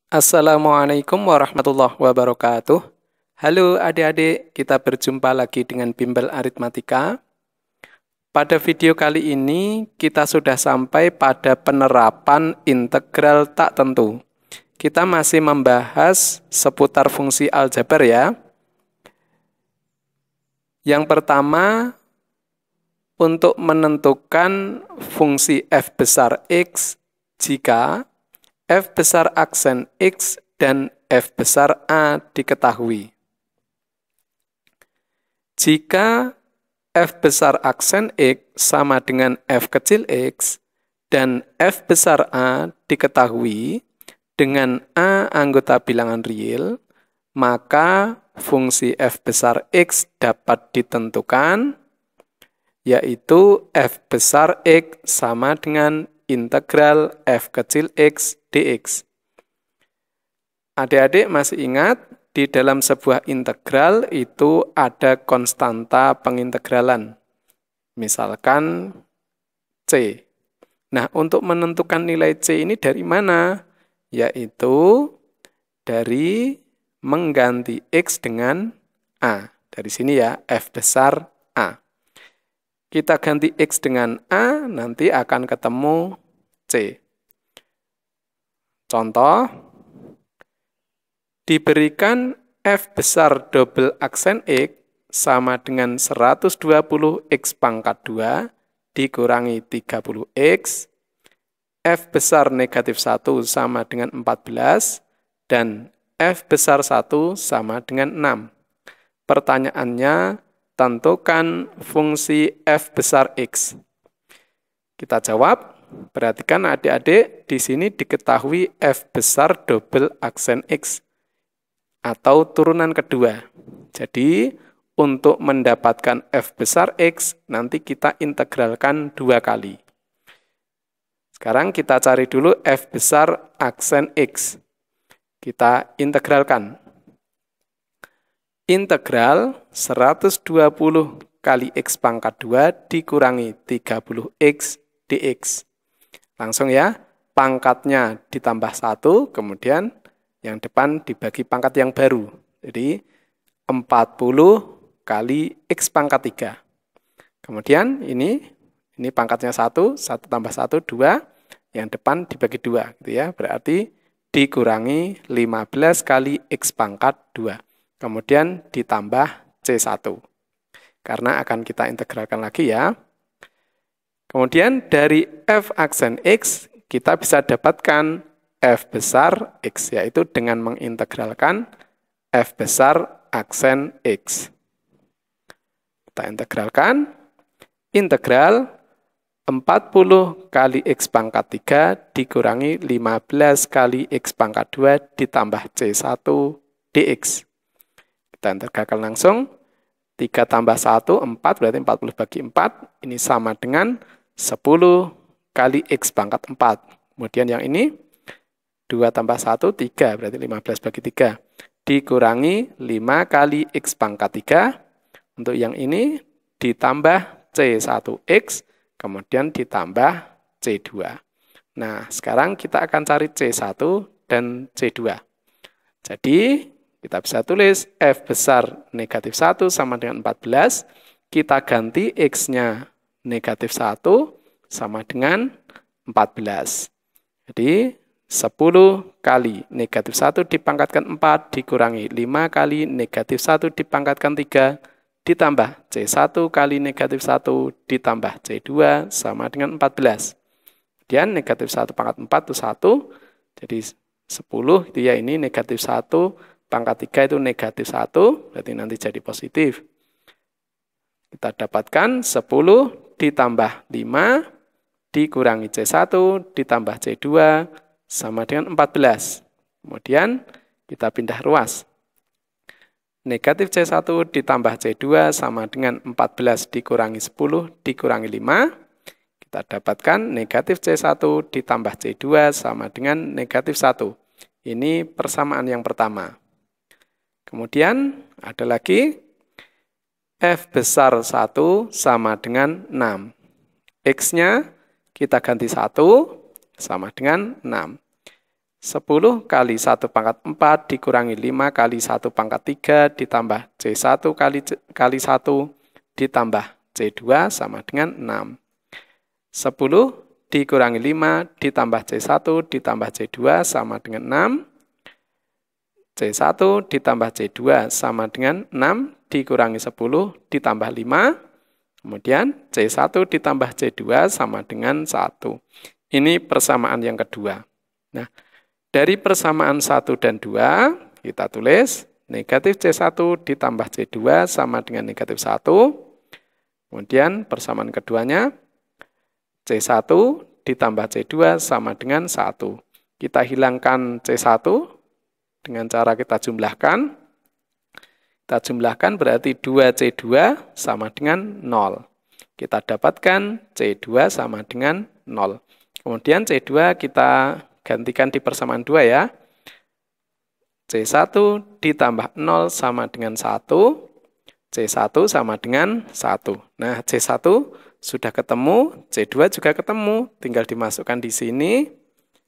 Assalamualaikum warahmatullahi wabarakatuh. Halo adik-adik, kita berjumpa lagi dengan Bimbel Aritmatika. Pada video kali ini, kita sudah sampai pada penerapan integral tak tentu. Kita masih membahas seputar fungsi aljabar ya. Yang pertama, untuk menentukan fungsi f besar x jika f besar aksen x dan f besar a diketahui. Jika f besar aksen x sama dengan f kecil x dan f besar a diketahui dengan a anggota bilangan real, maka fungsi f besar x dapat ditentukan, yaitu f besar x sama dengan integral f kecil x dx. Adik-adik masih ingat, di dalam sebuah integral itu ada konstanta pengintegralan. Misalkan C. Nah, untuk menentukan nilai C ini dari mana? Yaitu dari mengganti X dengan A. Dari sini ya, F besar A. Kita ganti X dengan A, nanti akan ketemu C. Contoh, diberikan F besar double aksen X sama dengan 120 X pangkat 2 dikurangi 30X, F besar negatif 1 sama dengan 14, dan F besar 1 sama dengan 6. Pertanyaannya, tentukan fungsi F besar X. Kita jawab, perhatikan adik-adik, di sini diketahui F besar double aksen X atau turunan kedua. Jadi, untuk mendapatkan F besar X, nanti kita integralkan 2 kali. Sekarang kita cari dulu F besar aksen X. Kita integralkan. Integral 120 kali X pangkat 2 dikurangi 30X dx. Langsung ya, pangkatnya ditambah 1, kemudian yang depan dibagi pangkat yang baru. Jadi 40 kali X pangkat 3. Kemudian ini pangkatnya 1 tambah 1, 2. Yang depan dibagi 2. Gitu ya. Berarti dikurangi 15 kali X pangkat 2. Kemudian ditambah C1. Karena akan kita integralkan lagi ya. Kemudian dari F aksen X, kita bisa dapatkan F besar X, yaitu dengan mengintegralkan F besar aksen X. Kita integralkan, integral 40 kali X pangkat 3 dikurangi 15 kali X pangkat 2 ditambah C1 dx. Kita integralkan langsung, 3 tambah 1, 4, berarti 40 bagi 4, ini sama dengan 10 kali X pangkat 4. Kemudian yang ini, 2 tambah 1, 3, berarti 15 bagi 3. Dikurangi 5 kali X pangkat 3. Untuk yang ini ditambah C1X, kemudian ditambah C2. Nah, sekarang kita akan cari C1 dan C2. Jadi, kita bisa tulis F besar negatif 1 sama dengan 14. Kita ganti X-nya negatif 1 sama dengan 14. Jadi, 10 kali negatif 1 dipangkatkan 4 dikurangi 5 kali negatif 1 dipangkatkan 3 ditambah C1 kali negatif 1 ditambah C2 sama dengan 14. Kemudian negatif 1 pangkat 4 itu 1, jadi 10 itu ya, ini negatif 1 pangkat 3 itu negatif 1, berarti nanti jadi positif. Kita dapatkan 10 ditambah 5 dikurangi C1 ditambah C2 sama dengan 14. Kemudian kita pindah ruas. Negatif C1 ditambah C2 sama dengan 14 dikurangi 10 dikurangi 5. Kita dapatkan negatif C1 ditambah C2 sama dengan negatif 1. Ini persamaan yang pertama. Kemudian ada lagi F besar 1 sama dengan 6. X-nya kita ganti 1 sama dengan 6. 10 kali 1 pangkat 4 dikurangi 5 kali 1 pangkat 3 ditambah C1 kali 1 ditambah C2 sama dengan 6. 10 dikurangi 5 ditambah C1 ditambah C2 sama dengan 6. C1 ditambah C2 sama dengan 6 dikurangi 10 ditambah 5. Kemudian C1 ditambah C2 sama dengan 1. Ini persamaan yang kedua. Nah, dari persamaan 1 dan 2, kita tulis negatif C1 ditambah C2 sama dengan negatif 1. Kemudian persamaan keduanya, C1 ditambah C2 sama dengan 1. Kita hilangkan C1 dengan cara kita jumlahkan. Kita jumlahkan berarti 2C2 sama dengan 0. Kita dapatkan C2 sama dengan 0. Kemudian C2 kita gantikan di persamaan 2 ya. C1 ditambah 0 sama dengan 1. C1 sama dengan 1. Nah, C1 sudah ketemu, C2 juga ketemu. Tinggal dimasukkan di sini.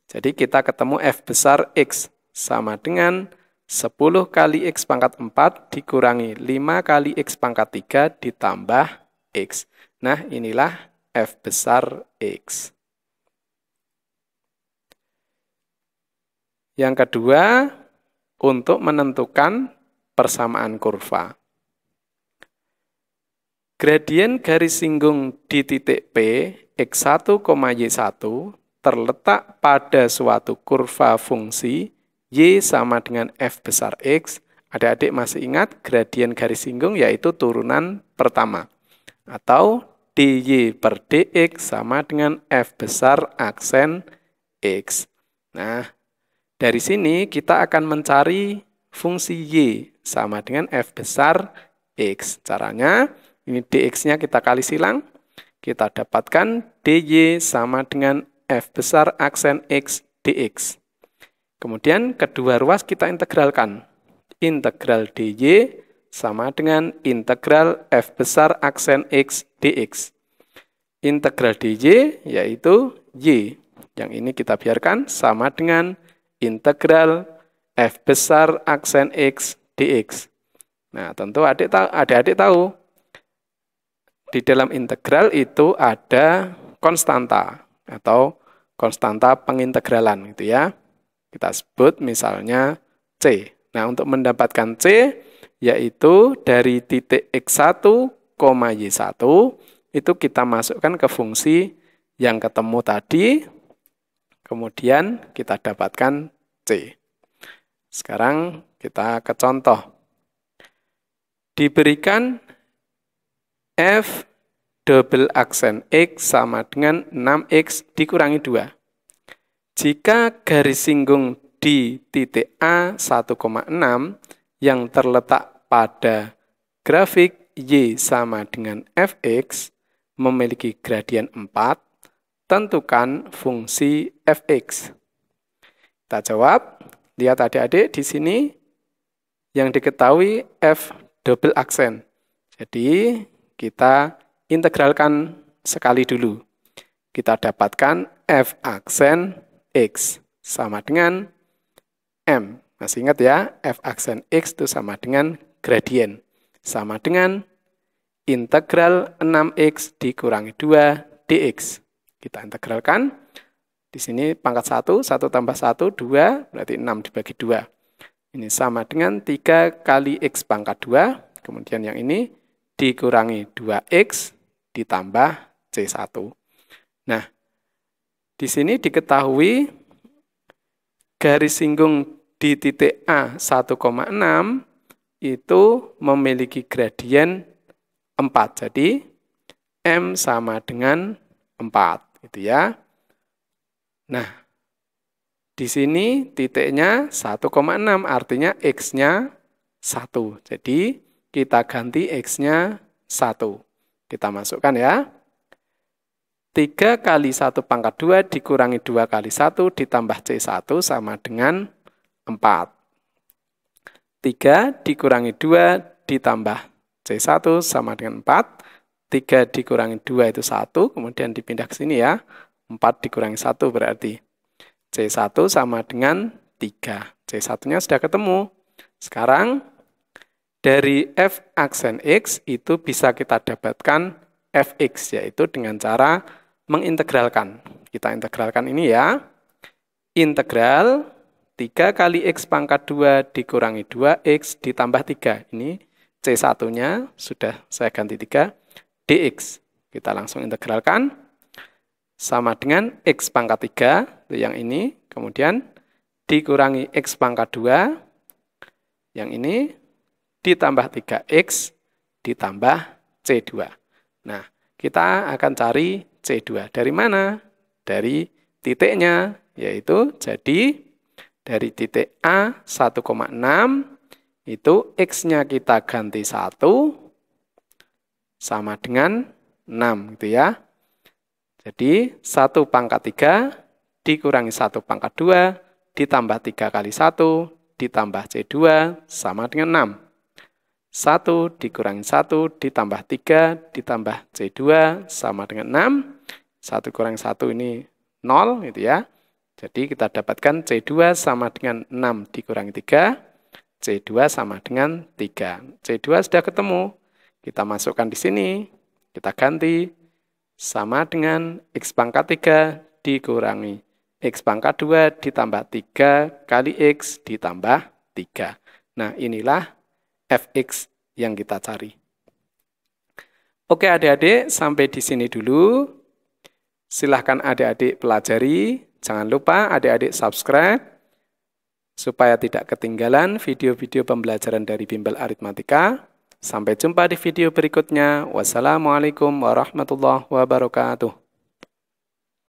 Jadi kita ketemu F besar X sama dengan 10 kali X pangkat 4 dikurangi 5 kali X pangkat 3 ditambah X. Nah, inilah F besar X. Yang kedua, untuk menentukan persamaan kurva. Gradien garis singgung di titik P, X1, Y1 terletak pada suatu kurva fungsi Y sama dengan F besar X. Adik-adik masih ingat gradien garis singgung yaitu turunan pertama. Atau dy per dx sama dengan F besar aksen X. Nah, dari sini kita akan mencari fungsi Y sama dengan F besar X. Caranya, ini dx-nya kita kali silang. Kita dapatkan dy sama dengan F besar aksen X dx. Kemudian kedua ruas kita integralkan. Integral dy sama dengan integral F besar aksen X dx. Integral dy yaitu Y. Yang ini kita biarkan sama dengan integral F besar aksen X dx. Nah, tentu adik-adik tahu, di dalam integral itu ada konstanta atau konstanta pengintegralan gitu ya. Kita sebut misalnya C. Nah, untuk mendapatkan C, yaitu dari titik X1, Y1, itu kita masukkan ke fungsi yang ketemu tadi, kemudian kita dapatkan C. Sekarang kita ke contoh. Diberikan F double aksen X sama dengan 6X dikurangi 2. Jika garis singgung di titik A 1,6 yang terletak pada grafik Y sama dengan Fx memiliki gradien 4, tentukan fungsi Fx. Kita jawab, lihat adik-adik di sini yang diketahui F double aksen. Jadi kita integralkan sekali dulu. Kita dapatkan F aksen X sama dengan M. Masih ingat ya, F aksen X itu sama dengan gradien. Sama dengan integral 6X dikurangi 2 dx. Kita integralkan. Di sini pangkat 1, 1 tambah 1, 2, berarti 6 dibagi 2. Ini sama dengan 3 kali X pangkat 2. Kemudian yang ini dikurangi 2X ditambah C1. Nah, di sini diketahui garis singgung di titik A 1,6 itu memiliki gradien 4. Jadi M sama dengan 4 gitu ya. Nah, di sini titiknya 1,6 artinya X-nya 1. Jadi kita ganti X-nya 1. Kita masukkan ya. 3 kali 1 pangkat 2 dikurangi 2 kali 1 ditambah C1 sama dengan 4. 3 dikurangi 2 ditambah C1 sama dengan 4. 3 dikurangi 2 itu 1, kemudian dipindah ke sini ya. 4 dikurangi 1 berarti C1 sama dengan 3. C1-nya sudah ketemu. Sekarang, dari f aksen X itu bisa kita dapatkan fx, yaitu dengan cara mengintegralkan. Kita integralkan ini ya. Integral 3 kali X pangkat 2 dikurangi 2X ditambah 3. Ini C1-nya sudah saya ganti 3, dx. Kita langsung integralkan. Sama dengan X pangkat 3, yang ini. Kemudian dikurangi X pangkat 2, yang ini. Ditambah 3X ditambah C2. Nah, kita akan cari C2. Dari mana? Dari titiknya, yaitu jadi dari titik A 1,6 itu X-nya kita ganti 1 sama dengan 6 gitu ya. Jadi 1 pangkat 3 dikurangi 1 pangkat 2 ditambah 3 kali 1 ditambah C2 sama dengan 6. 1 dikurangi 1 ditambah 3 ditambah C2 sama dengan 6. 1 kurangi 1 ini 0 gitu ya. Jadi kita dapatkan C2 sama dengan 6 dikurangi 3. C2 sama dengan 3. C2 sudah ketemu. Kita masukkan di sini. Kita ganti sama dengan X pangkat 3 dikurangi X pangkat 2 ditambah 3 kali X ditambah 3. Nah, inilah fx yang kita cari. Oke adik-adik, sampai di sini dulu. Silahkan adik-adik pelajari. Jangan lupa adik-adik subscribe supaya tidak ketinggalan video-video pembelajaran dari Bimbel Aritmatika. Sampai jumpa di video berikutnya. Wassalamualaikum warahmatullahi wabarakatuh.